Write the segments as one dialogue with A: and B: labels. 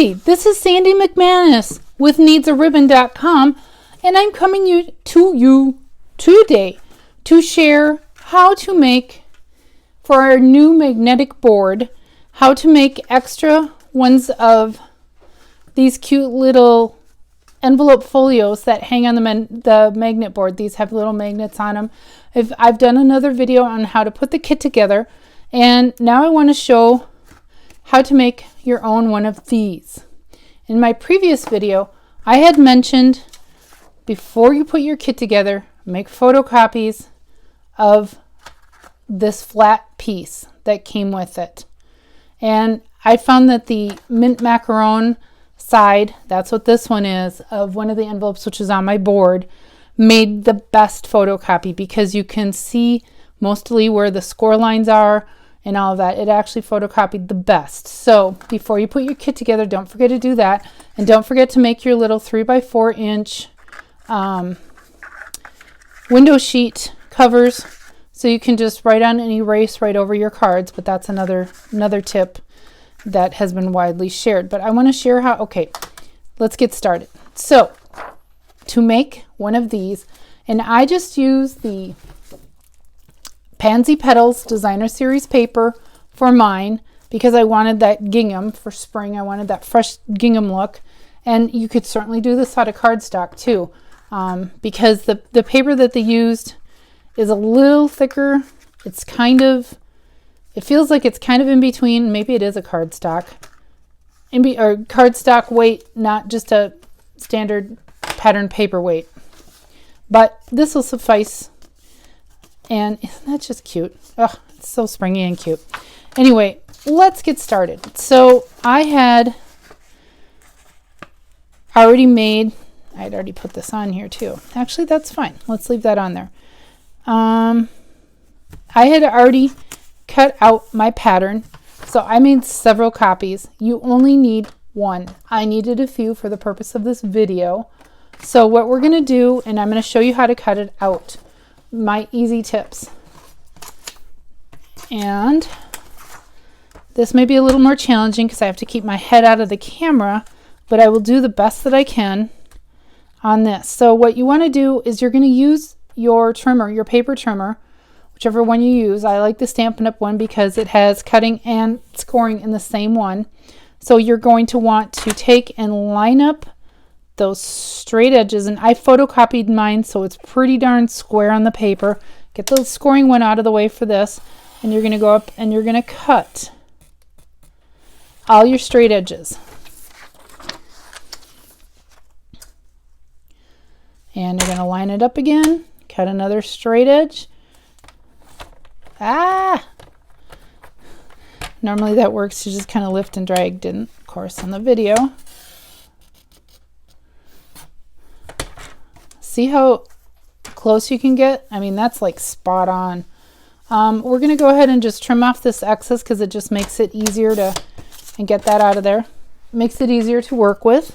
A: Hi, this is Sandy McManus with needsaribbon.com, and I'm coming to you today to share how to make, for our new magnetic board, how to make extra ones of these cute little envelope folios that hang on the magnet board. These have little magnets on them. I've done another video on how to put the kit together, and now I want to show how to make your own one of these. In my previous video, I had mentioned before you put your kit together, make photocopies of this flat piece that came with it. And I found that the mint macaron side, that's what this one is, of one of the envelopes which is on my board, made the best photocopy because you can see mostly where the score lines are and all of that. It actually photocopied the best. So before you put your kit together, don't forget to do that. And don't forget to make your little 3x4 inch window sheet covers so you can just write on and erase right over your cards. But that's another tip that has been widely shared. But I want to share how, okay, let's get started. So to make one of these, and I just use the Pansy Petals Designer Series paper for mine because I wanted that gingham for spring. I wanted that fresh gingham look. And you could certainly do this out of cardstock too, because the paper that they used is a little thicker. It's it feels like it's kind of in between. Maybe it is a cardstock. Or cardstock weight, not just a standard pattern paper weight. But this will suffice. And isn't that just cute? Oh, it's so springy and cute. Anyway, let's get started. So I had already made, I'd already put this on here too. Actually, that's fine. Let's leave that on there. I had already cut out my pattern. So I made several copies. You only need one. I needed a few for the purpose of this video. So what we're going to do, and I'm going to show you how to cut it out. My easy tips. And this may be a little more challenging because I have to keep my head out of the camera, but I will do the best that I can on this. So what you want to do is you're going to use your trimmer, your paper trimmer, whichever one you use. I like the Stampin' Up one because it has cutting and scoring in the same one. So you're going to want to take and line up those straight edges, and I photocopied mine so it's pretty darn square on the paper. Get the scoring one out of the way for this, and you're going to go up and you're going to cut all your straight edges. And you're going to line it up again, cut another straight edge. Normally that works, you just kind of lift and drag. Didn't, of course, on the video. See how close you can get? I mean, that's like spot on. We're going to go ahead and just trim off this excess because it just makes it easier to, and get that out of there. Makes it easier to work with.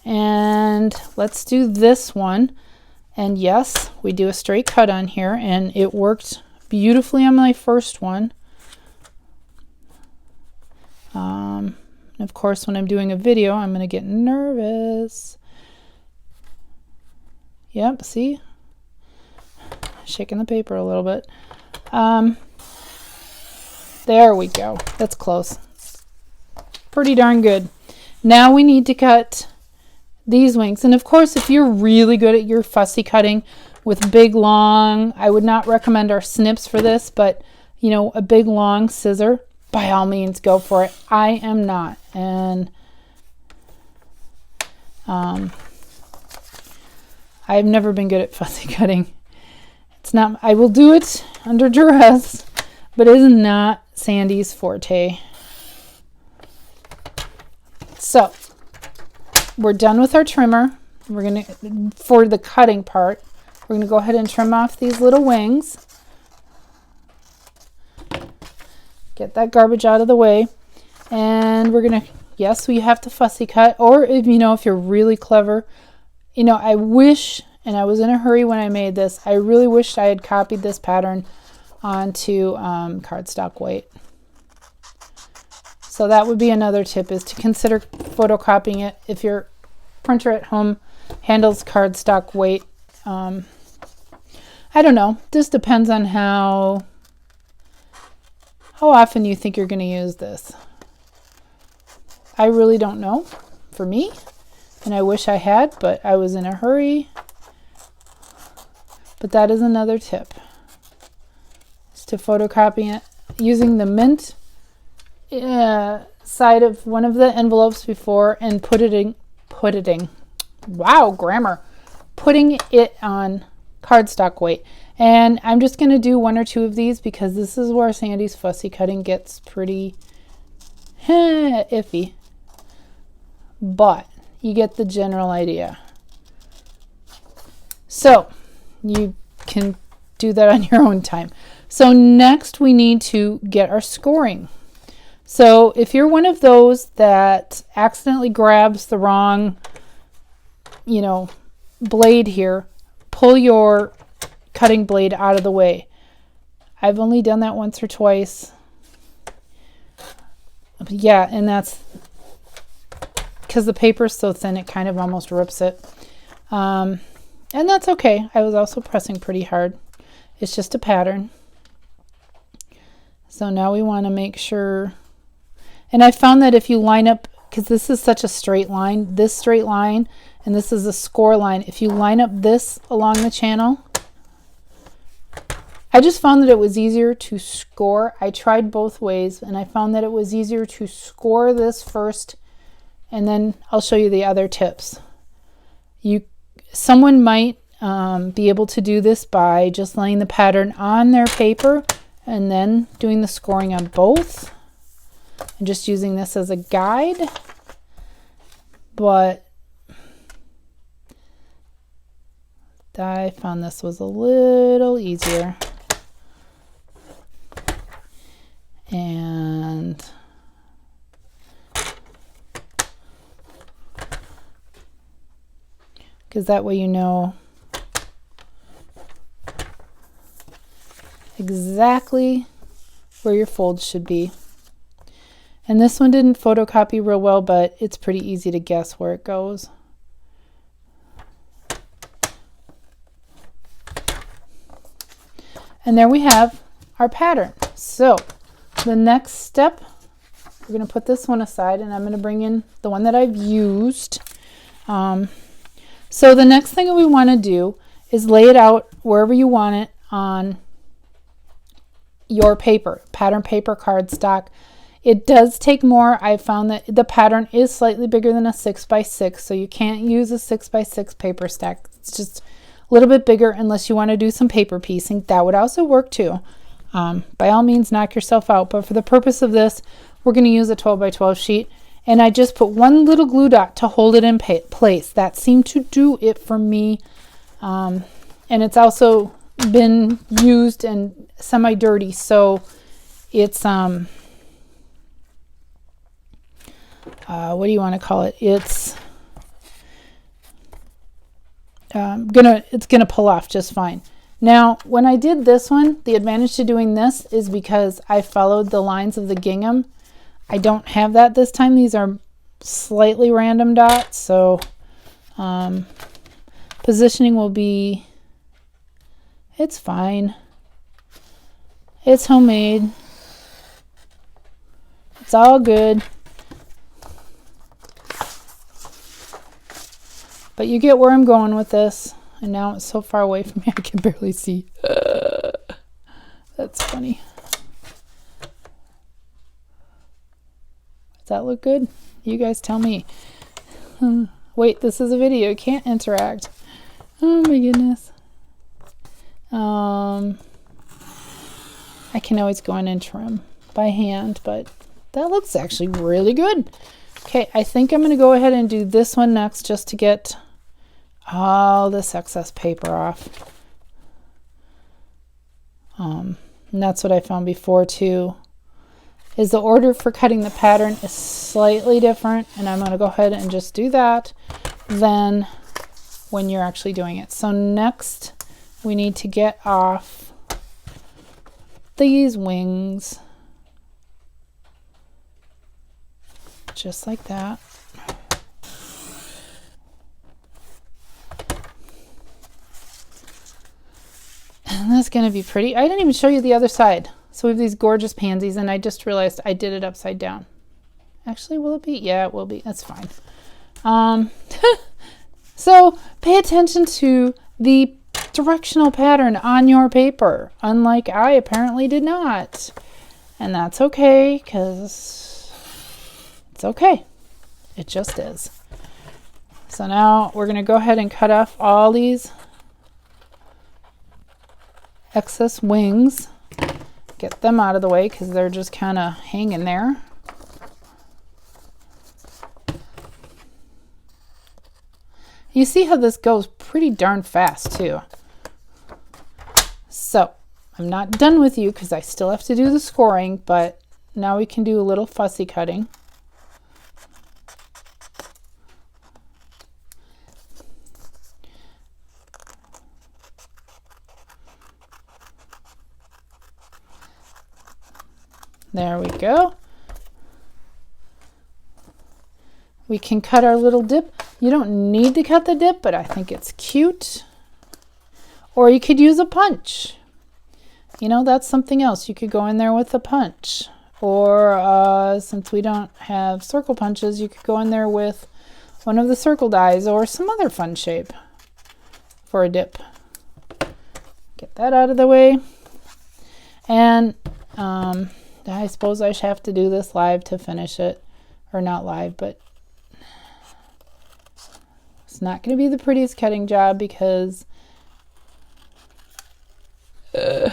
A: And let's do this one. And yes, we do a straight cut on here, and it worked beautifully on my first one. And of course, when I'm doing a video, I'm going to get nervous. Yep, see? Shaking the paper a little bit. There we go. That's close. Pretty darn good. Now we need to cut these wings. And of course, if you're really good at your fussy cutting with big, long, I would not recommend our snips for this, but, you know, a big, long scissor, by all means, go for it. I am not. And I've never been good at fussy cutting. It's not, I will do it under duress, but it is not Sandy's forte. So, we're done with our trimmer. We're going to, for the cutting part, we're going to go ahead and trim off these little wings. Get that garbage out of the way. And we're going to, yes, we have to fussy cut, or if, you know, if you're really clever, you know, I wish, and I was in a hurry when I made this, I really wished I had copied this pattern onto cardstock weight. So that would be another tip, is to consider photocopying it if your printer at home handles cardstock weight. I don't know. This depends on how often you think you're going to use this. I really don't know for me, and I wish I had, but I was in a hurry. But that is another tip, is to photocopy it using the mint side of one of the envelopes before and putting it on cardstock weight. And I'm just going to do 1 or 2 of these because this is where Sandy's fussy cutting gets pretty iffy. But you get the general idea. So you can do that on your own time. So next we need to get our scoring. So if you're one of those that accidentally grabs the wrong, blade here, pull your cutting blade out of the way. I've only done that once or twice. Yeah, and that's because the paper's so thin it kind of almost rips it. And that's okay. I was also pressing pretty hard. It's just a pattern. So now we want to make sure, and I found that if you line up, because this is such a straight line, this straight line, and this is a score line, if you line up this along the channel, I just found that it was easier to score. I tried both ways, and I found that it was easier to score this first, and then I'll show you the other tips. Someone might be able to do this by just laying the pattern on their paper and then doing the scoring on both and just using this as a guide. But I found this was a little easier. And because that way you know exactly where your folds should be. And this one didn't photocopy real well, but it's pretty easy to guess where it goes. And there we have our pattern. So the next step, we're going to put this one aside, and I'm going to bring in the one that I've used. So the next thing that we want to do is lay it out wherever you want it on your paper, pattern paper, cardstock. It does take more. I found that the pattern is slightly bigger than a 6x6, so you can't use a 6x6 paper stack. It's just a little bit bigger unless you want to do some paper piecing. That would also work too. By all means, knock yourself out, but for the purpose of this, we're going to use a 12x12 sheet, and I just put one little glue dot to hold it in place. That seemed to do it for me, and it's also been used and semi-dirty, so it's what do you want to call it? It's gonna pull off just fine. Now, when I did this one, the advantage to doing this is because I followed the lines of the gingham. I don't have that this time. These are slightly random dots, so positioning will be, it's fine. It's homemade. It's all good. But you get where I'm going with this. And now it's so far away from me I can barely see. That's funny. Does that look good? You guys tell me. Wait, this is a video. You can't interact. Oh my goodness. I can always go in and trim by hand, but that looks actually really good. Okay, I think I'm going to go ahead and do this one next just to get all this excess paper off. And that's what I found before too, is the order for cutting the pattern is slightly different, and I'm going to go ahead and just do that than when you're actually doing it. So next we need to get off these wings. just like that. And that's going to be pretty. I didn't even show you the other side. So we have these gorgeous pansies, and I just realized I did it upside down. Actually, will it be? Yeah, it will be. That's fine. So pay attention to the directional pattern on your paper, unlike I apparently did not. And that's okay, because it's okay. It just is. So now we're going to go ahead and cut off all these excess wings. Get them out of the way because they're just kind of hanging there. You see how this goes pretty darn fast too. So I'm not done with you because I still have to do the scoring, but now we can do a little fussy cutting. There we go. We can cut our little dip. You don't need to cut the dip, but I think it's cute. Or you could use a punch. You know, that's something else. You could go in there with a punch. Or since we don't have circle punches, you could go in there with one of the circle dies or some other fun shape for a dip. Get that out of the way. And I suppose I should have to do this live to finish it. Or not live, but it's not going to be the prettiest cutting job because this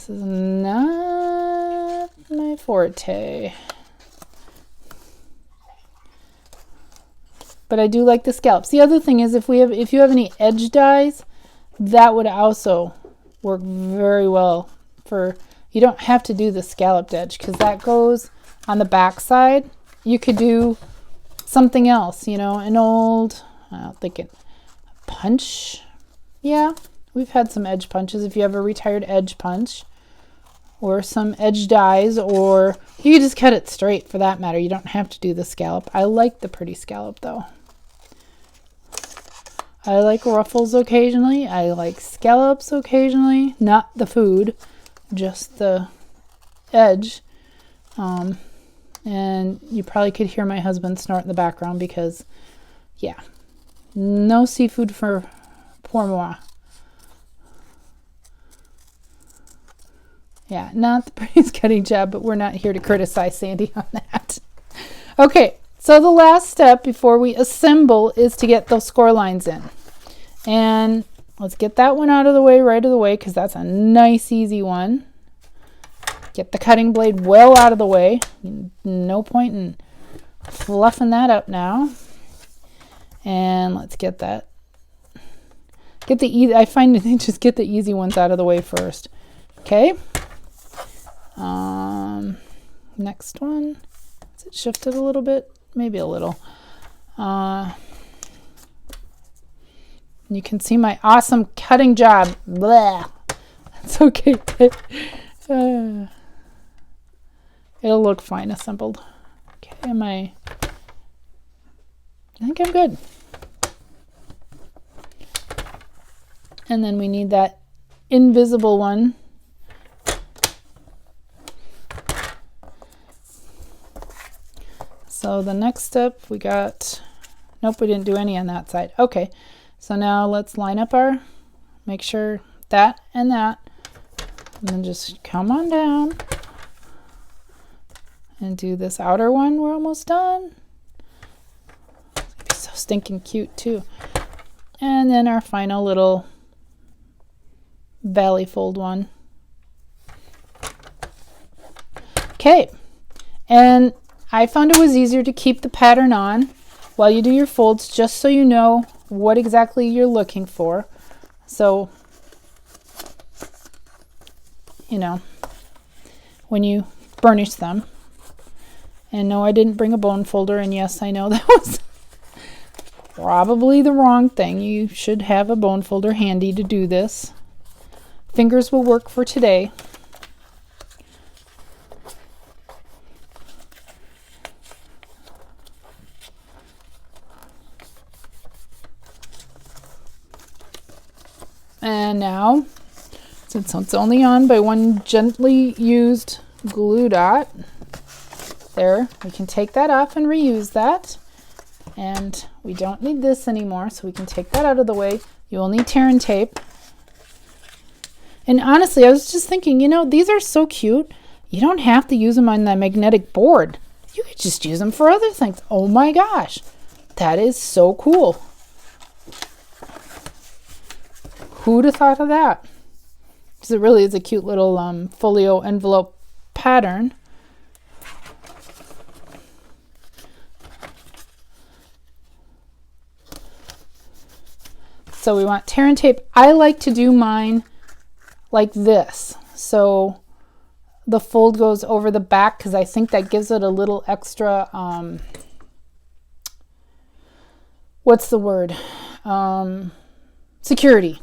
A: is not my forte. But I do like the scallops. The other thing is if you have any edge dies, that would also work very well for. You don't have to do the scalloped edge because that goes on the back side. You could do something else, you know, an old, I don't think it, punch. Yeah, we've had some edge punches if you have a retired edge punch or some edge dies, or you can just cut it straight for that matter. You don't have to do the scallop. I like the pretty scallop though. I like ruffles occasionally. I like scallops occasionally, not the food. Just the edge. And you probably could hear my husband snort in the background because, yeah, no seafood pour moi. Yeah, not the prettiest cutting job, but we're not here to criticize Sandy on that. Okay, so the last step before we assemble is to get those score lines in. And let's get that one out of the way right away because that's a nice, easy one. Get the cutting blade well out of the way. No point in fluffing that up now. And let's get that. Get the easy. I find that just get the easy ones out of the way first. Okay. Next one. Is it shifted a little bit? Maybe a little. You can see my awesome cutting job. Blah. That's okay. It'll look fine assembled. Okay, I think I'm good. And then we need that invisible one. So the next step we got, nope, we didn't do any on that side. Okay, so now let's line up make sure that and that, and then just come on down. And do this outer one. We're almost done. It's gonna be so stinking cute too. And then our final little valley fold one. Okay. And I found it was easier to keep the pattern on while you do your folds, just so you know what exactly you're looking for. So, you know, when you burnish them. And no, I didn't bring a bone folder, and yes, I know that was probably the wrong thing. You should have a bone folder handy to do this. Fingers will work for today. And now, since it's only on by one gently used glue dot, there, we can take that off and reuse that. And we don't need this anymore, so we can take that out of the way. You will need tear and tape. And honestly, I was just thinking, you know, these are so cute. You don't have to use them on the magnetic board. You could just use them for other things. Oh my gosh, that is so cool. Who'd have thought of that? Because it really is a cute little folio envelope pattern. So we want tear and tape. I like to do mine like this. So the fold goes over the back because I think that gives it a little extra, what's the word? Security.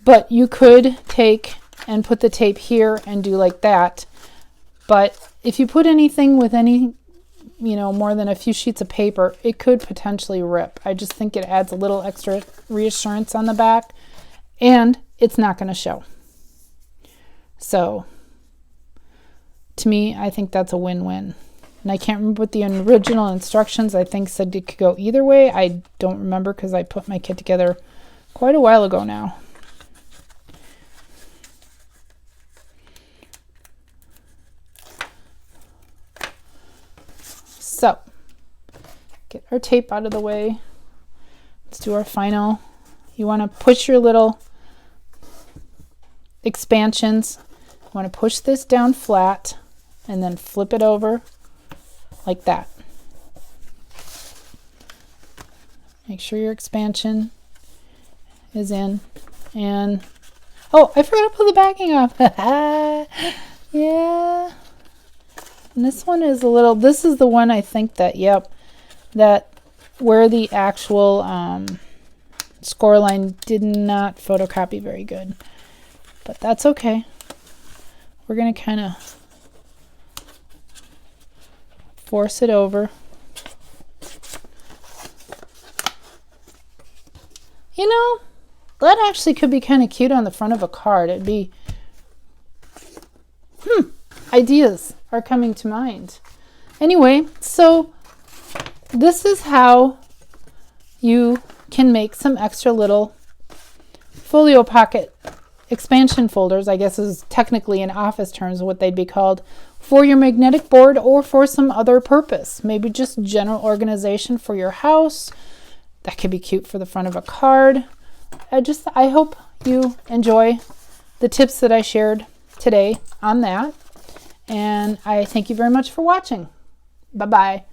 A: But you could take and put the tape here and do like that. But if you put anything with any, you know, more than a few sheets of paper, it could potentially rip. I just think it adds a little extra reassurance on the back, and it's not going to show. So to me, I think that's a win-win. And I can't remember what the original instructions, I think, said it could go either way. I don't remember because I put my kit together quite a while ago now. So, get our tape out of the way. Let's do our final. You want to push your little expansions. You want to push this down flat and then flip it over like that. Make sure your expansion is in. And, oh, I forgot to pull the backing off. Yeah. And this one is a little, this is the one I think that, yep, that where the actual score line did not photocopy very good. But that's okay. We're going to kind of force it over. You know, that actually could be kind of cute on the front of a card. It'd be, ideas are coming to mind. Anyway, so this is how you can make some extra little folio pocket expansion folders, I guess is technically in office terms what they'd be called, for your magnetic board or for some other purpose. Maybe just general organization for your house. That could be cute for the front of a card. I hope you enjoy the tips that I shared today on that. And I thank you very much for watching. Bye-bye.